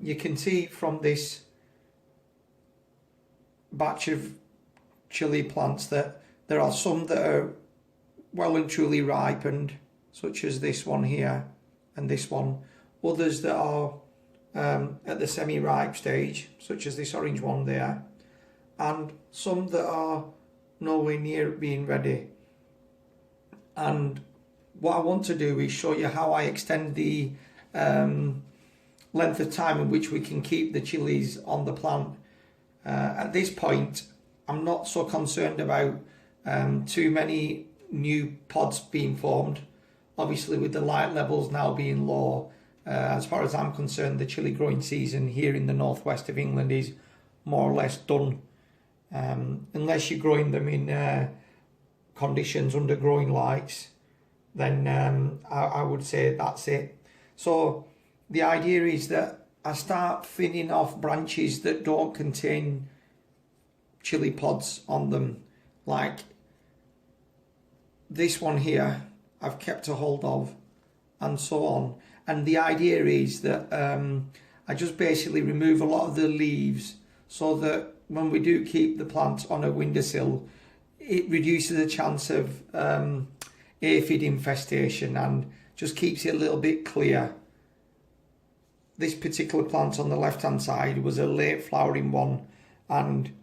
you can see from this batch of chilli plants that there are some that are well and truly ripened, such as this one here and this one. Others that are at the semi-ripe stage, such as this orange one there, and some that are nowhere near being ready. And what I want to do is show you how I extend the length of time in which we can keep the chilies on the plant. At this point, I'm not so concerned about too many new pods being formed. Obviously, with the light levels now being low, as far as I'm concerned, the chilli growing season here in the northwest of England is more or less done. Unless you're growing them in conditions under growing lights, then I would say that's it. So the idea is that I start thinning off branches that don't contain chilli pods on them, like this one here I've kept a hold of, and so on. And the idea is that I just basically remove a lot of the leaves so that when we do keep the plant on a windowsill, it reduces the chance of aphid infestation and just keeps it a little bit clear. This particular plant on the left hand side was a late flowering one, and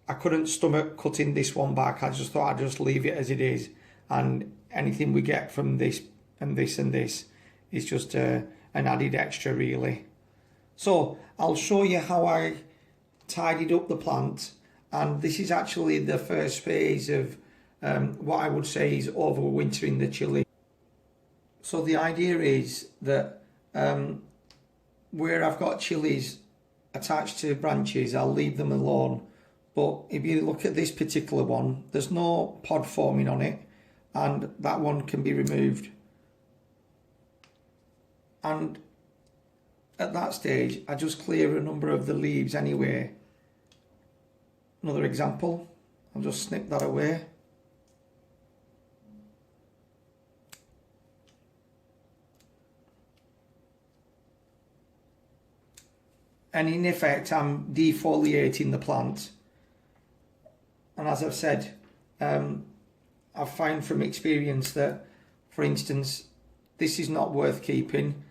I couldn't stomach cutting this one back. I just thought I'd just leave it as it is, and anything we get from this and this and this is just an added extra really. So I'll show you how I tidied up the plant, and this is actually the first phase of what I would say is overwintering the chilli. So the idea is that where I've got chilies attached to branches, I'll leave them alone. But if you look at this particular one, there's no pod forming on it, and that one can be removed. And at that stage, I just clear a number of the leaves anyway. Another example, I'll just snip that away. And in effect, I'm defoliating the plant. And as I've said, I've found from experience that, for instance, this is not worth keeping,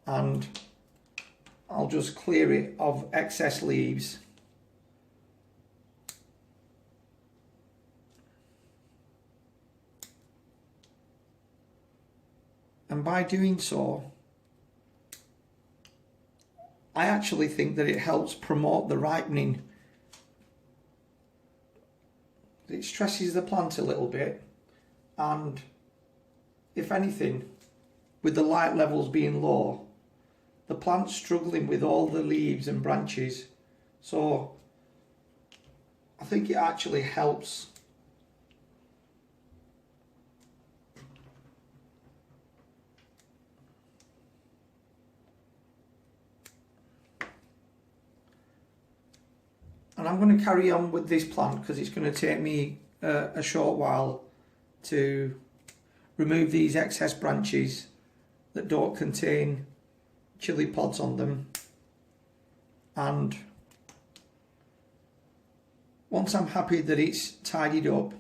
and I'll just clear it of excess leaves. And by doing so, I actually think that it helps promote the ripening. It stresses the plant a little bit, and if anything, with the light levels being low, the plant's struggling with all the leaves and branches, so I think it actually helps. And I'm going to carry on with this plant because it's going to take me a short while to remove these excess branches that don't contain chilli pods on them. And once I'm happy that it's tidied up,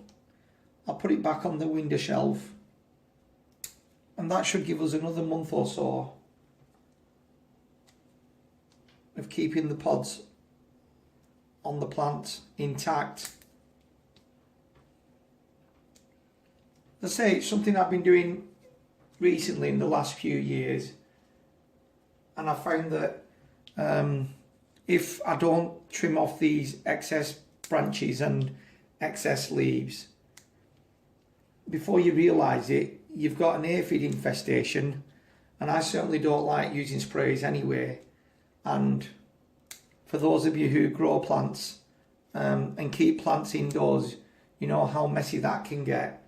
I'll put it back on the window shelf, and that should give us another month or so of keeping the pods on the plant intact. As I say, it's something I've been doing recently in the last few years, and I found that if I don't trim off these excess branches and excess leaves, before you realise it, you've got an aphid infestation, and I certainly don't like using sprays anyway. And for those of you who grow plants and keep plants indoors, you know how messy that can get.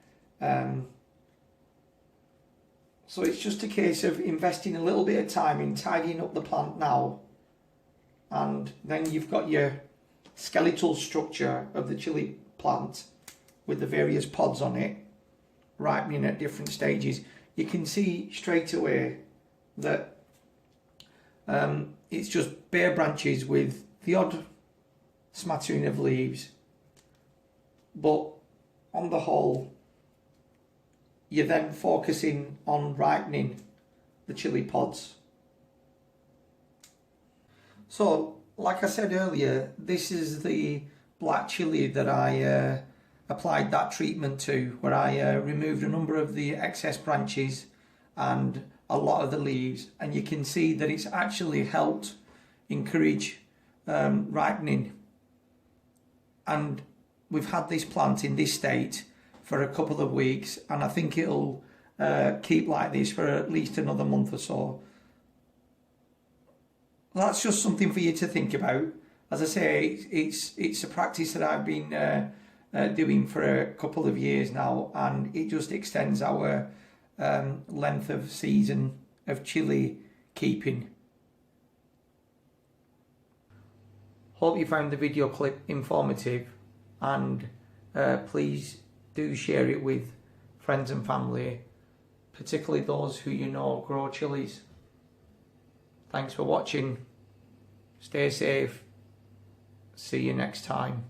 So it's just a case of investing a little bit of time in tidying up the plant now, and then you've got your skeletal structure of the chilli plant with the various pods on it, ripening at different stages. You can see straight away that it's just bare branches with the odd smattering of leaves, but on the whole you're then focusing on ripening the chilli pods. So like I said earlier, this is the black chilli that I applied that treatment to, where I removed a number of the excess branches and a lot of the leaves, and you can see that it's actually helped encourage ripening. And we've had this plant in this state for a couple of weeks, and I think it'll keep like this for at least another month or so. That's just something for you to think about. As I say, it's a practice that I've been doing for a couple of years now, and it just extends our length of season of chilli keeping. Hope you found the video clip informative, and please do share it with friends and family, particularly those who you know grow chillies. Thanks for watching. Stay safe. See you next time.